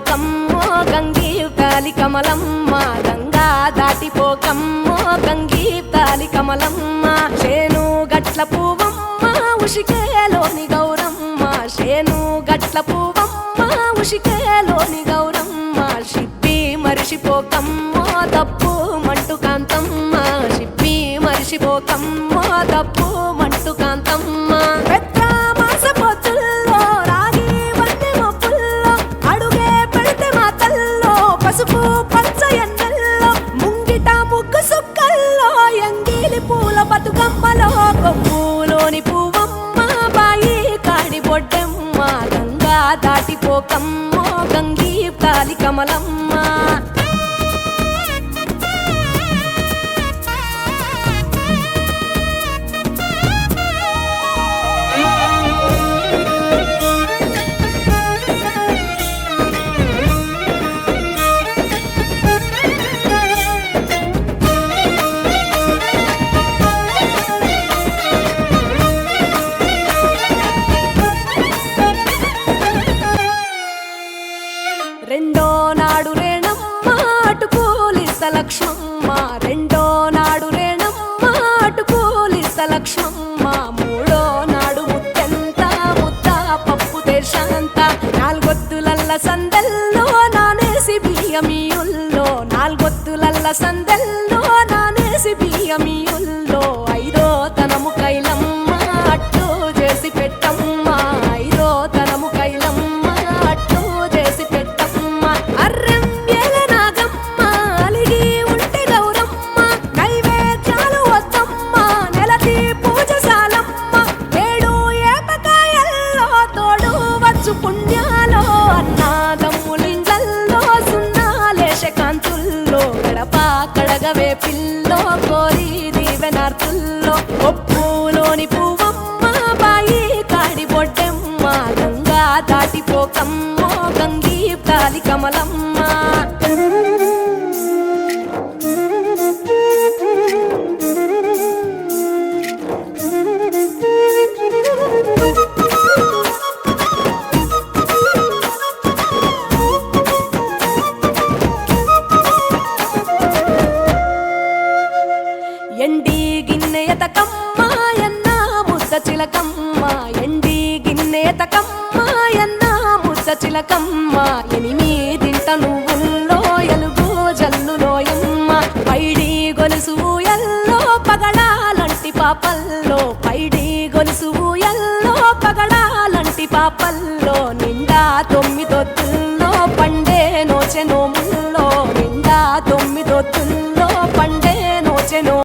దాటిపోకమ్మో గంగీతాలి కమలమ్మ గంగా దాటిపోకమ్మో గంగీతాలి కమలమ్మ శేను గట్ల పువ్వమ్మ ఉషికేలోని గౌరమ్మ శేను గట్ల పువ్వమ్మ ఉషికేలోని గౌరమ్మ షిప్పి మరిషిపోకమ్మో తప్పు మంటు కాంతమ్మ షిప్పి మరిషిపోకమ్మో తప్పు మంటు కాంతమ్మ పసుపు పచ్చ ఎన్నెల్లో ముంగిట ముగ్గు సుక్కల్లో ఎంగిలి పూల బతుకమ్మలో కొమ్ములోని పువ్వమ్మ బాయి కాడి బొడ్డెమ్మ గంగా దాటిపోకమ్మో గంగీతాలి కమలమ్మ రెండో నాడు రేణమ్మ అటుకూలిస్త లక్ష్మమ్మ రెండో నాడు రేణమ్మ అటుకూలిస్త లక్ష్మమ్మ మూడో నాడు ముత్తెంత ముద్ద పప్పు దేశంత నాలుగొత్తులల్ల సందెల్లో నానేసి బియ్యమియుల్లో నాలుగొత్తులల్ల సందెల్లో నానేసి బియ్యమియుల్లో ఐదో తనము కైలమ్మ అట్టు చేసి పెట్టమ్మ ఐదో తనము కైలమ్మ అట్టు చేసి అర్రం ఏల నాగమ్మ అలిగి ఉంటే గౌరమ్మ నైవేద్యాలు వద్దమ్మ నెలతి పూజశాలమ్మ ఏడు ఏపకాయల్లో తోడు వచ్చు పుణ్యాలో అన్నాదమ్ములింగల్లో సున్నాలేశ కాంతుల్లో గడప కడగవే పిల్లో కోరి దీవెనార్తుల్లో ఒప్పులోని పువ్వమ్మ బాయి కాడి బొడ్డెమ్మ గంగా దాటిపోకమ్మో గంగీతాలి కమలమ్మ ఎండి గిన్నెయతకమ్మ ఎన్న ముద్ద చిలకమ్మ ఎండి గిన్నెయతకమ్మ ఎన్న ముద్ద చిలకమ్మ ఎనిమిదింట నువ్వుల్లో ఎలుగు జల్లులోయమ్మ పైడి గొలుసు ఎల్లో పగడాలంటి పాపల్లో